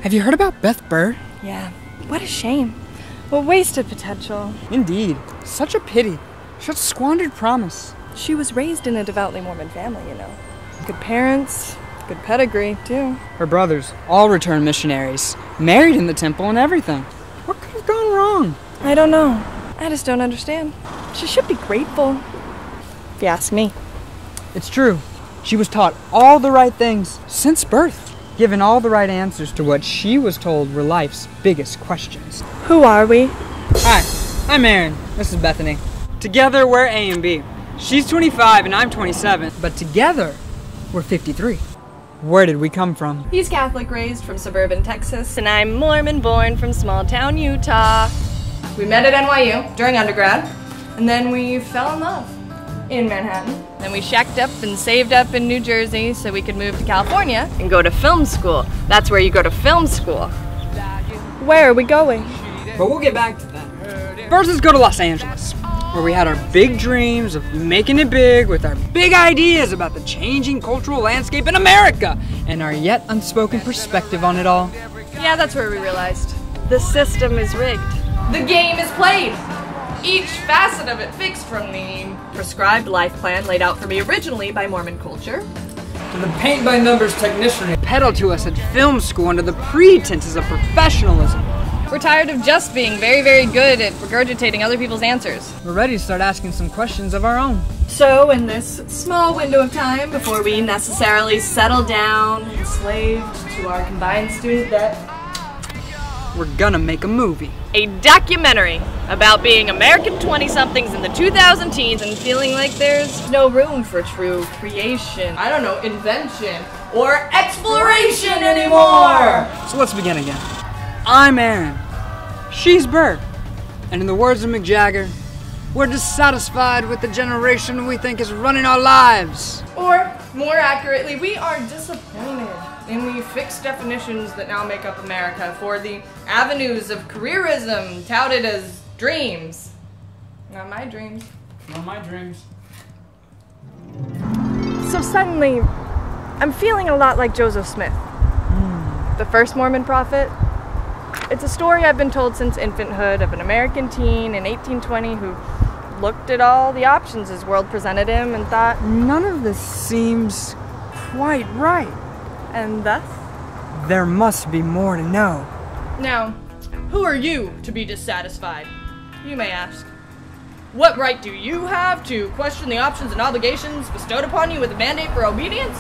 Have you heard about Beth Bird? Yeah, what a shame. What wasted potential. Indeed. Such a pity. Such squandered promise. She was raised in a devoutly Mormon family, you know. Good parents, good pedigree, too. Her brothers, all returned missionaries, married in the temple and everything. What could have gone wrong? I don't know. I just don't understand. She should be grateful, if you ask me. It's true. She was taught all the right things since birth, given all the right answers to what she was told were life's biggest questions. Who are we? Hi, I'm Aaron. This is Bethany. Together, we're A and B. She's 25 and I'm 27, but together, we're 53. Where did we come from? He's Catholic raised from suburban Texas, and I'm Mormon born from small town Utah. We met at NYU during undergrad, and then we fell in love in Manhattan. Then we shacked up and saved up in New Jersey so we could move to California and go to film school. That's where you go to film school. Where are we going? But we'll get back to that. First, let's go to Los Angeles, where we had our big dreams of making it big with our big ideas about the changing cultural landscape in America and our yet unspoken perspective on it all. Yeah, that's where we realized the system is rigged. The game is played. Each facet of it fixed, from the prescribed life plan laid out for me originally by Mormon culture To the paint-by-numbers technician peddled to us at film school under the pretenses of professionalism. We're tired of just being very, very good at regurgitating other people's answers. We're ready to start asking some questions of our own. So, in this small window of time, before we necessarily settle down, enslaved to our combined student debt, We're gonna make a movie. a documentary about being American 20-somethings in the 2000 teens and feeling like there's no room for true creation, I don't know, invention, or exploration anymore! So let's begin again. I'm Aaron. She's Bert. And in the words of Mick Jagger, we're dissatisfied with the generation we think is running our lives. Or, more accurately, we are disappointed in the fixed definitions that now make up America for the avenues of careerism touted as dreams. Not my dreams. Not my dreams. So suddenly, I'm feeling a lot like Joseph Smith, the first Mormon prophet. It's a story I've been told since infanthood of an American teen in 1820 who looked at all the options his world presented him and thought, None of this seems quite right. and thus? There must be more to know. Now, who are you to be dissatisfied? You may ask. What right do you have to question the options and obligations bestowed upon you with a mandate for obedience?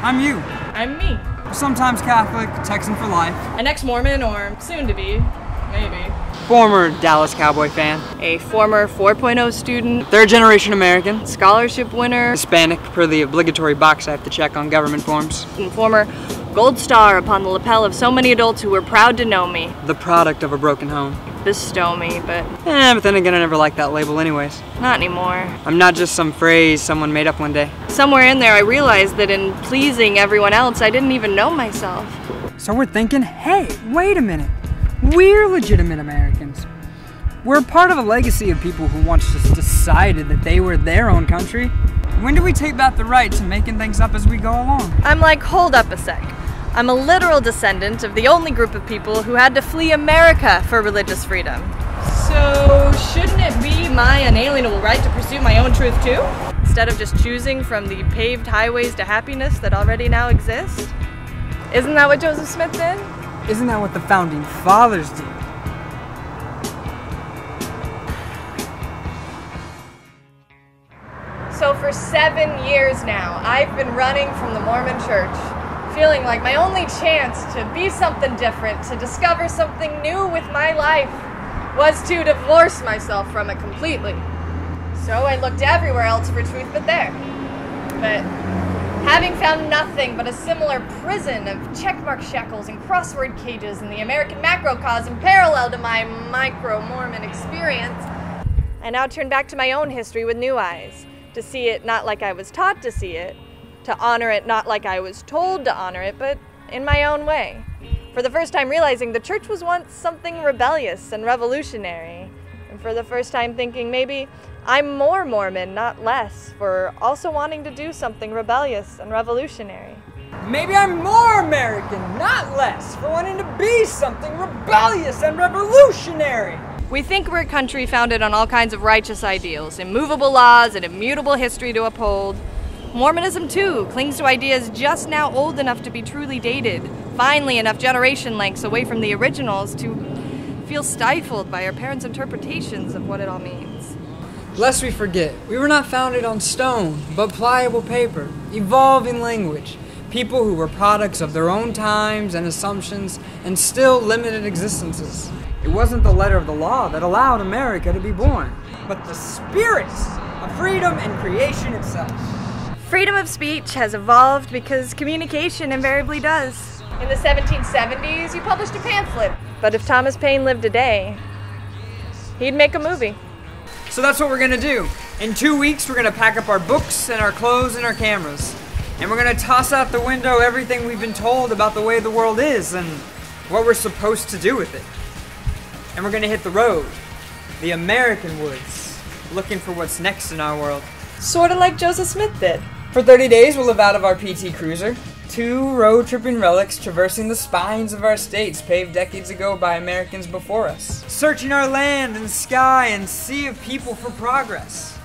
I'm you. I'm me. Sometimes Catholic, Texan for life. An ex-Mormon, or soon-to-be, maybe. Former Dallas Cowboy fan. A former 4.0 student. Third-generation American. Scholarship winner. Hispanic, per the obligatory box I have to check on government forms. And former gold star upon the lapel of so many adults who were proud to know me. The product of a broken home. Bestow me, but But then again, I never liked that label anyways. not anymore. I'm not just some phrase someone made up one day. Somewhere in there I realized that in pleasing everyone else, I didn't even know myself. So we're thinking, hey, wait a minute. We're legitimate Americans. We're part of a legacy of people who once just decided that they were their own country. When do we take back the right to making things up as we go along? I'm like, hold up a sec. I'm a literal descendant of the only group of people who had to flee America for religious freedom. So, shouldn't it be my inalienable right to pursue my own truth too? Instead of just choosing from the paved highways to happiness that already now exist? Isn't that what Joseph Smith did? Isn't that what the founding fathers did? So for 7 years now, I've been running from the Mormon Church, feeling like my only chance to be something different, to discover something new with my life, was to divorce myself from it completely. So I looked everywhere else for truth but there. But having found nothing but a similar prison of checkmark shackles and crossword cages in the American macrocosm parallel to my micro-Mormon experience, I now turn back to my own history with new eyes, to see it not like I was taught to see it, to honor it not like I was told to honor it, but in my own way. For the first time realizing the church was once something rebellious and revolutionary, and for the first time thinking maybe I'm more Mormon, not less, for also wanting to do something rebellious and revolutionary. Maybe I'm more American, not less, for wanting to be something rebellious and revolutionary. We think we're a country founded on all kinds of righteous ideals, immovable laws, and immutable history to uphold. Mormonism, too, clings to ideas just now old enough to be truly dated, finally enough generation lengths away from the originals to feel stifled by our parents' interpretations of what it all means. Lest we forget, we were not founded on stone, but pliable paper, evolving language, people who were products of their own times and assumptions and still limited existences. It wasn't the letter of the law that allowed America to be born, but the spirit of freedom and creation itself. Freedom of speech has evolved because communication invariably does. In the 1770s, you published a pamphlet. But if Thomas Paine lived today, he'd make a movie. So that's what we're gonna do. In 2 weeks, we're gonna pack up our books and our clothes and our cameras. And we're gonna toss out the window everything we've been told about the way the world is and what we're supposed to do with it. And we're gonna hit the road, the American woods, looking for what's next in our world. Sort of like Joseph Smith did. For 30 days, we'll live out of our PT Cruiser. 2 road-tripping relics traversing the spines of our states paved decades ago by Americans before us. Searching our land and sky and sea of people for progress.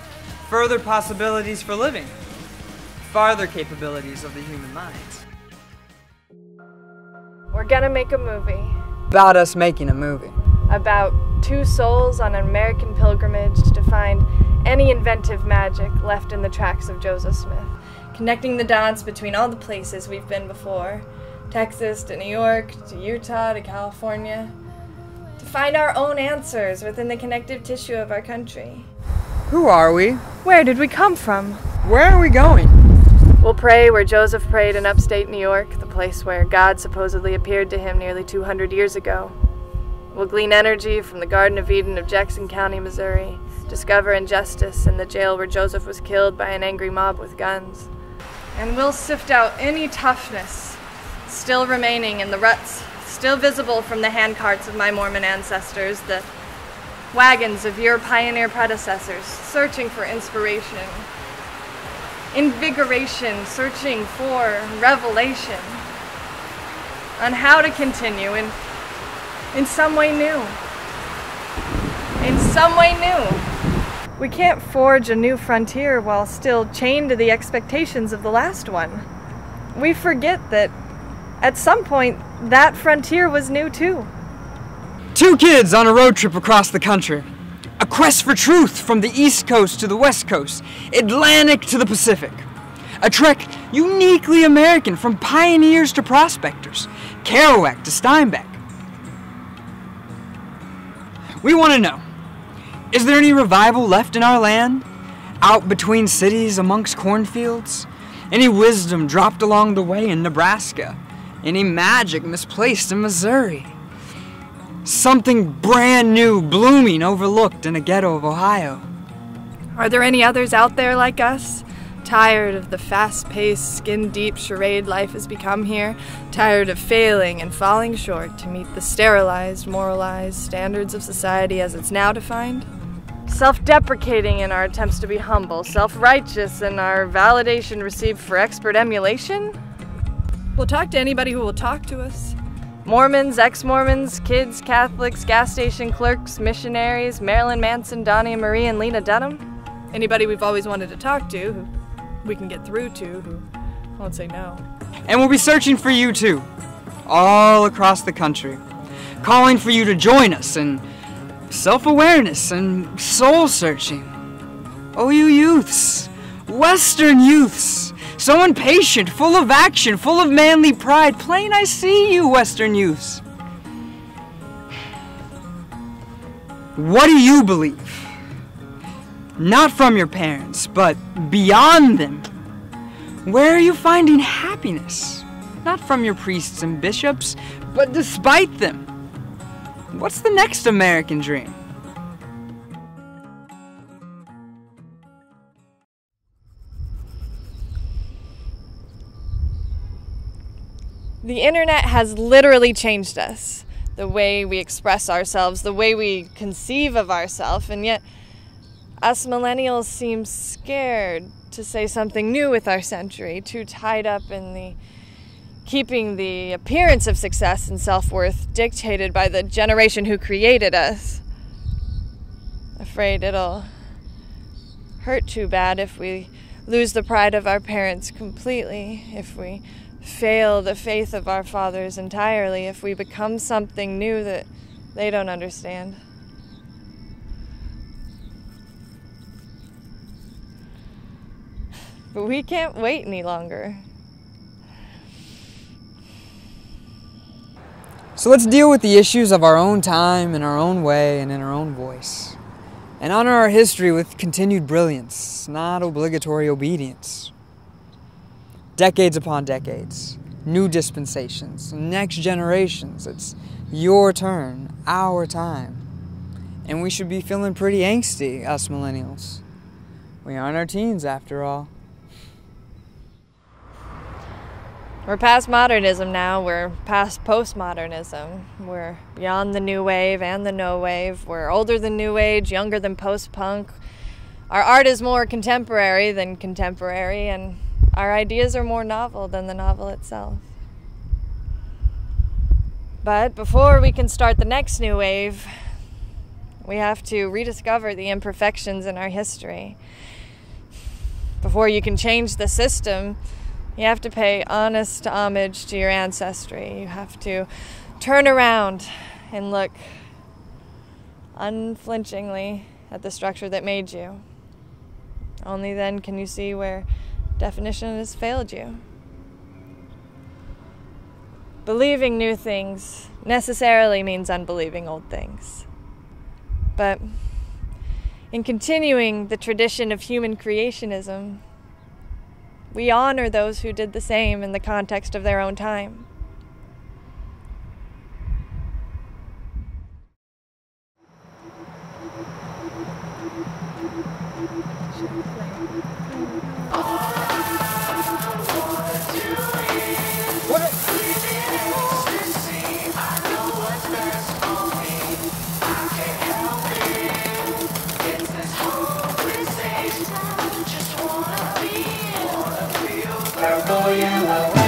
Further possibilities for living. Farther capabilities of the human mind. We're gonna make a movie. About us making a movie. About 2 souls on an American pilgrimage to find any inventive magic left in the tracks of Joseph Smith. Connecting the dots between all the places we've been before. Texas to New York, to Utah to California. To find our own answers within the connective tissue of our country. Who are we? Where did we come from? Where are we going? We'll pray where Joseph prayed in upstate New York, the place where God supposedly appeared to him nearly 200 years ago. We'll glean energy from the Garden of Eden of Jackson County, Missouri, discover injustice in the jail where Joseph was killed by an angry mob with guns. And we'll sift out any toughness still remaining in the ruts, still visible from the handcarts of my Mormon ancestors, the wagons of your pioneer predecessors, searching for inspiration, invigoration, searching for revelation on how to continue in some way new. In some way new. We can't forge a new frontier while still chained to the expectations of the last one. We forget that at some point that frontier was new too. 2 kids on a road trip across the country. A quest for truth from the East Coast to the West Coast, Atlantic to the Pacific. A trek uniquely American from pioneers to prospectors, Kerouac to Steinbeck. We want to know, is there any revival left in our land? Out between cities amongst cornfields? Any wisdom dropped along the way in Nebraska? Any magic misplaced in Missouri? Something brand new blooming overlooked in a ghetto of Ohio? Are there any others out there like us? Tired of the fast-paced, skin-deep charade life has become here? Tired of failing and falling short to meet the sterilized, moralized standards of society as it's now defined? Self-deprecating in our attempts to be humble, self-righteous in our validation received for expert emulation? We'll talk to anybody who will talk to us. Mormons, ex-Mormons, kids, Catholics, gas station clerks, missionaries, Marilyn Manson, Donnie and Marie, and Lena Dunham. Anybody we've always wanted to talk to, who we can get through to, who won't say no. And we'll be searching for you too, all across the country, calling for you to join us in self-awareness and soul-searching. Oh, you youths, Western youths, so impatient, full of action, full of manly pride, plain I see you, Western youths. What do you believe? Not from your parents, but beyond them. Where are you finding happiness? Not from your priests and bishops, but despite them. What's the next American dream? The internet has literally changed us. The way we express ourselves, the way we conceive of ourselves, and yet us millennials seem scared to say something new with our century, too tied up in the keeping the appearance of success and self-worth dictated by the generation who created us. Afraid it'll hurt too bad if we lose the pride of our parents completely, if we fail the faith of our fathers entirely, if we become something new that they don't understand. But we can't wait any longer. So let's deal with the issues of our own time in our own way and in our own voice. And honor our history with continued brilliance, not obligatory obedience. Decades upon decades, new dispensations, next generations. It's your turn, our time. And we should be feeling pretty angsty, us millennials. We aren't our teens, after all. We're past modernism now. We're past postmodernism. We're beyond the new wave and the no wave. We're older than new age, younger than post-punk. Our art is more contemporary than contemporary, and our ideas are more novel than the novel itself. But before we can start the next new wave, we have to rediscover the imperfections in our history. Before you can change the system, you have to pay honest homage to your ancestry. You have to turn around and look unflinchingly at the structure that made you. Only then can you see where definition has failed you. Believing new things necessarily means unbelieving old things. But in continuing the tradition of human creationism, we honor those who did the same in the context of their own time. Purple, yellow,